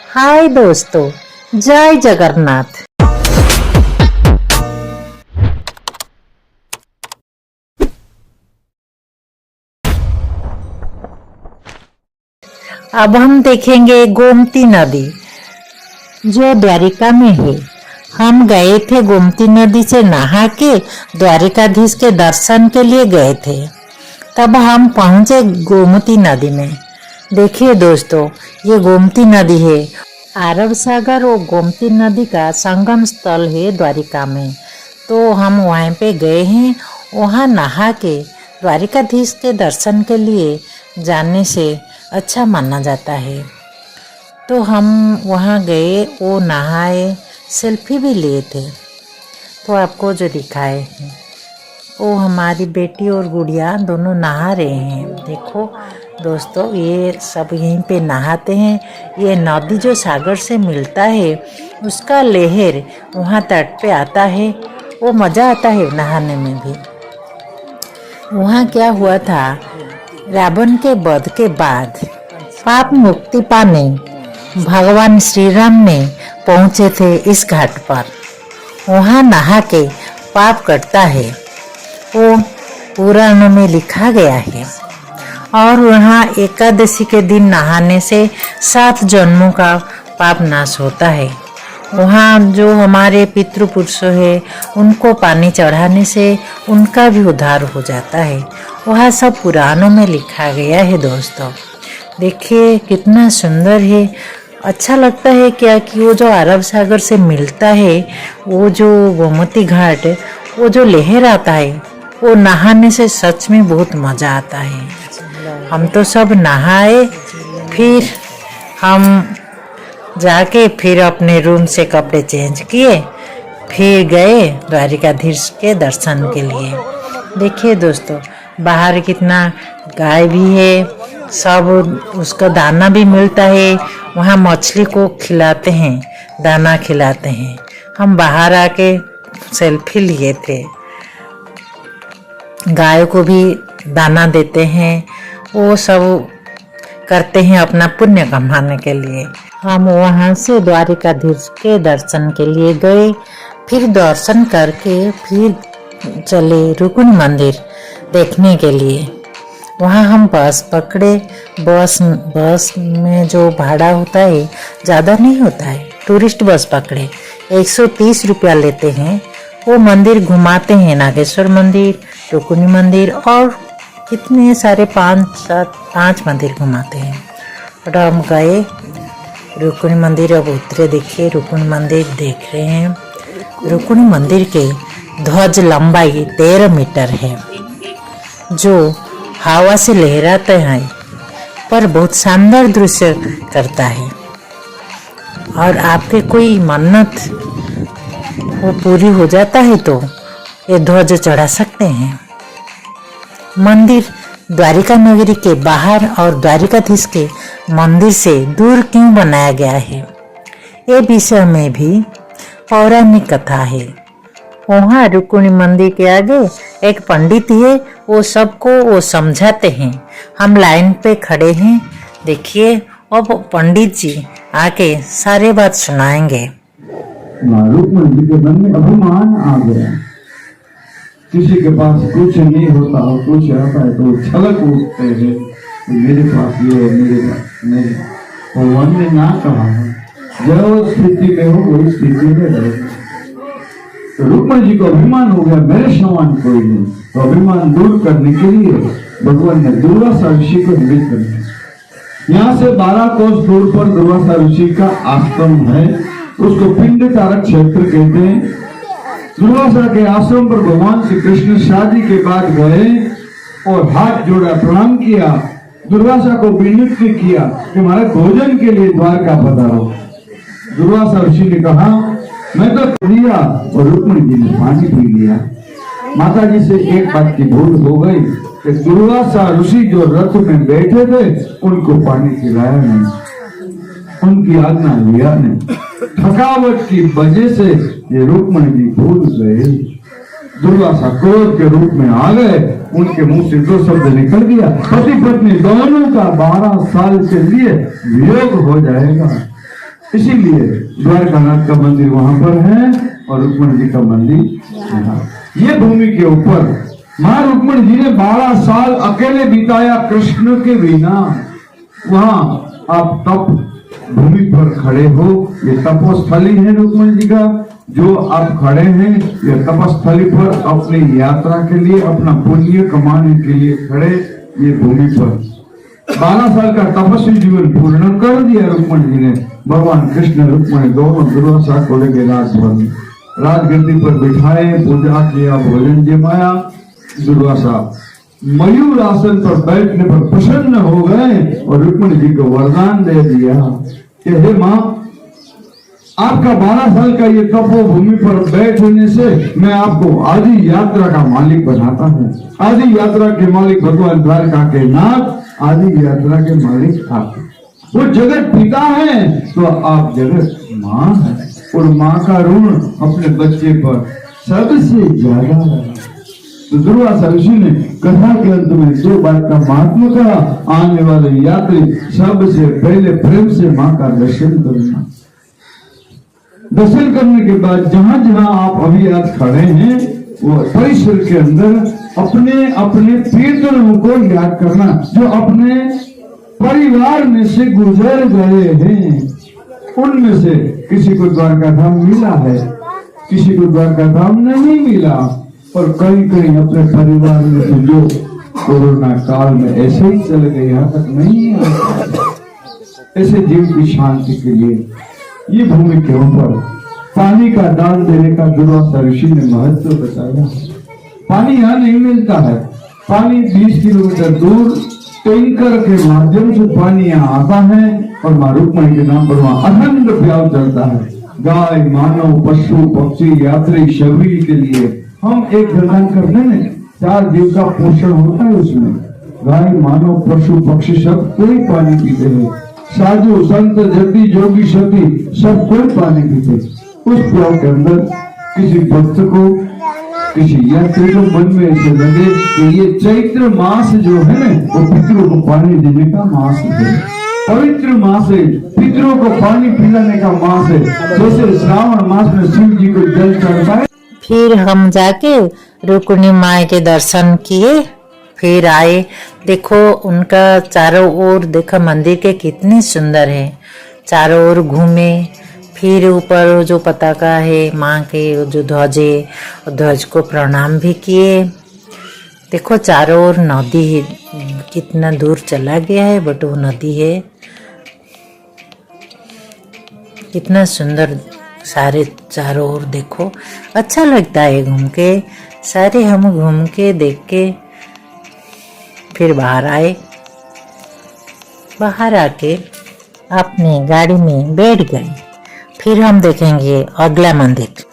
हाय दोस्तों, जय जगन्नाथ। अब हम देखेंगे गोमती नदी जो द्वारिका में है। हम गए थे गोमती नदी से नहा के द्वारिकाधीश के दर्शन के लिए गए थे। तब हम पहुंचे गोमती नदी में। देखिए दोस्तों, ये गोमती नदी है। अरब सागर और गोमती नदी का संगम स्थल है द्वारिका में। तो हम वहाँ पे गए हैं। वहाँ नहा के द्वारिकाधीश के दर्शन के लिए जाने से अच्छा माना जाता है। तो हम वहाँ गए, वो नहाए, सेल्फी भी लिए थे। तो आपको जो दिखाए हैं वो हमारी बेटी और गुड़िया दोनों नहा रहे हैं। देखो दोस्तों, ये सब यहीं पे नहाते हैं। ये नदी जो सागर से मिलता है उसका लहर वहाँ तट पे आता है। वो मज़ा आता है नहाने में भी। वहाँ क्या हुआ था, रावण के वध के बाद पाप मुक्ति पाने भगवान श्री राम ने पहुँचे थे इस घाट पर। वहाँ नहा के पाप कटता है, वो पुराणों में लिखा गया है। और वहाँ एकादशी के दिन नहाने से 7 जन्मों का पाप नाश होता है। वहाँ जो हमारे पितृपुरुषों है उनको पानी चढ़ाने से उनका भी उद्धार हो जाता है। वह सब पुराणों में लिखा गया है दोस्तों। देखिए कितना सुंदर है। अच्छा लगता है क्या कि वो जो अरब सागर से मिलता है, वो जो गोमती घाट, वो जो लहर आता है, वो नहाने से सच में बहुत मज़ा आता है। हम तो सब नहाए, फिर हम जाके फिर अपने रूम से कपड़े चेंज किए, फिर गए द्वारिकाधीश के दर्शन के लिए। देखिए दोस्तों, बाहर कितना गाय भी है, सब उसका दाना भी मिलता है। वहाँ मछली को खिलाते हैं, दाना खिलाते हैं। हम बाहर आके सेल्फी लिए थे। गाय को भी दाना देते हैं। वो सब करते हैं अपना पुण्य कमाने के लिए। हम वहाँ से द्वारिकाधीश के दर्शन के लिए गए। फिर दर्शन करके फिर चले रुक्मिणी मंदिर देखने के लिए। वहाँ हम बस पकड़े। बस में जो भाड़ा होता है ज़्यादा नहीं होता है। टूरिस्ट बस पकड़े, 130 रुपया लेते हैं। वो मंदिर घुमाते हैं, नागेश्वर मंदिर, रुक्मिणी मंदिर और कितने सारे 5 मंदिर घुमाते हैं। और हम गए रुक्मिणी मंदिर। अब उतरे, देखिए रुक्मिणी मंदिर देख रहे हैं। रुक्मिणी मंदिर के ध्वज लंबाई 13 मीटर है, जो हवा से लहराते हैं पर बहुत शानदार दृश्य करता है। और आपके कोई मन्नत वो पूरी हो जाता है तो ये ध्वज चढ़ा सकते हैं। मंदिर द्वारिका नगरी के बाहर और द्वारिकाधीश के मंदिर से दूर क्यों बनाया गया है, ये विषय में भी पौराणिक कथा है। वहाँ रुक्मिणी मंदिर के आगे एक पंडित है, वो सबको वो समझाते हैं। हम लाइन पे खड़े हैं। देखिए अब पंडित जी आके सारे बात सुनाएंगे। रुक्मिणी जी के मन में अभिमान आ गया। किसी के पास कुछ नहीं होता और कुछ आता है तो छलक उठते हैं, मेरे पास ये और मेरे पास नहीं। भगवान ने ना कहा जो स्थिति में हो वही स्थिति में रहे। तो रुक्मिणी जी को अभिमान हो गया, मेरे समान कोई नहीं। तो अभिमान दूर करने के लिए भगवान ने दुर्वासा ऋषि को निमित्त कर दिया। यहाँ से 12 कोस दूर पर दुर्वासा ऋषि का आश्रम है, उसको पिंड तारक क्षेत्र कहते हैं। दुर्वासा के आश्रम पर भगवान श्री कृष्ण शादी के बाद गए और हाथ जोड़ा, प्रणाम किया। दुर्वासा को विनती किया कि हमारे भोजन के लिए द्वारका पधारो। दुर्वासा ऋषि ने कहा मैं तो दिया, और रुक्मिणी जी ने पानी पी लिया। माता जी से एक बात की भूल हो गई कि दुर्वासा ऋषि जो रथ में बैठे थे उनको पानी पिलाया नहीं, उनकी आज्ञा लिया नहीं। थकावट की वजह से ये रुक्मिणी जी भूल गए। दुर्वासा क्रोध के रूप में आ गए। उनके मुंह से 2 शब्द निकल गया, पति पत्नी दोनों का 12 साल के लिए वियोग हो जाएगा। इसीलिए द्वारकानाथ का मंदिर वहां पर है और रुक्मणी जी का मंदिर यहाँ। ये भूमि के ऊपर मां रुक्मणी जी ने 12 साल अकेले बिताया कृष्ण के बिना। वहां आप तप भूमि पर खड़े हो, ये तपोस्थली है रुक्मणी जी का। जो आप खड़े हैं ये तपस्थली पर अपनी यात्रा के लिए, अपना पुण्य कमाने के लिए खड़े ये भूमि पर 12 साल का तपस्वी जीवन पूर्ण कर दिया रुक्मणी जी ने। भगवान कृष्ण रुक्मणी दोनों दुर्वासा को लेकर राजभवन में राजगद्दी पर बिठाए, पूजा किया, भोजन जमाया। दुर्वासा मयूर आसन पर बैठने पर प्रसन्न हो गए और रुक्मणी जी को वरदान दे दिया कि हे मां, आपका 12 साल का ये तपोभूमि पर बैठने से मैं आपको आदि यात्रा का मालिक बनाता हूँ। आदि यात्रा के मालिक भगवान द्वारका के नाथ, आदि यात्रा के मालिक आप। वो जगत पिता है तो आप जगत माँ है, और माँ का ऋण अपने बच्चे पर सबसे ज्यादा है। तो दुर्वासा ऋषि ने कथा के अंत में 2 बात का महात्मा कहा, आने वाले यात्री सबसे पहले प्रेम से माँ का दर्शन करना। दर्शन करने के बाद जहां जहां आप अभी आज खड़े हैं वो परिसर के अंदर अपने अपने प्रियजनों को याद करना जो अपने परिवार में से गुजर गए हैं। उनमें से किसी को द्वारका धाम मिला है, किसी को द्वारका धाम नहीं मिला, और कहीं कहीं अपने परिवार में से जो कोरोना काल में ऐसे ही चले गए, यहाँ तक नहीं आए। ऐसे जीव की शांति के लिए ये भूमि के ऊपर पानी का दान देने का दुर्वासा ऋषि ने महत्व बताया। पानी यहाँ नहीं मिलता है, पानी 20 किलोमीटर दूर टैंकर के माध्यम से पानी यहाँ आता है और मां रुक्मणी के नाम पर वहां अखंड प्याव चलता है। गाय, मानव, पशु, पक्षी, यात्री सभी के लिए हम एक प्रदान करने में 4 जीव का पोषण होता है। उसमें गाय, मानव, पशु, पक्षी सब कोई पानी पीते हैं। साधु, संत, जति, जोगी, सती सब कोई पानी पीते। उस प्याव के अंदर किसी भक्त को, किसी यात्री को मन में ऐसे लगे कि ये चैत्र मास जो है वो पितरों को पानी देने का मास है, पवित्र मास है, पितरों को पानी पिलाने का मास है। जैसे श्रावण मास में शिव जी को जल चढ़ाए। फिर हम जाके रुक्मिणी माँ के दर्शन किए, फिर आए। देखो उनका चारों ओर, देखो मंदिर के कितनी सुंदर है, चारों ओर घूमे। फिर ऊपर जो पताका है माँ के, जो ध्वजे, ध्वज को प्रणाम भी किए। देखो चारों ओर नदी है, कितना दूर चला गया है बट वो नदी है। कितना सुंदर सारे चारों ओर देखो, अच्छा लगता है घूम के। सारे हम घूम के देख के फिर बाहर आए। बाहर आके अपनी गाड़ी में बैठ गए। फिर हम देखेंगे अगला मंदिर।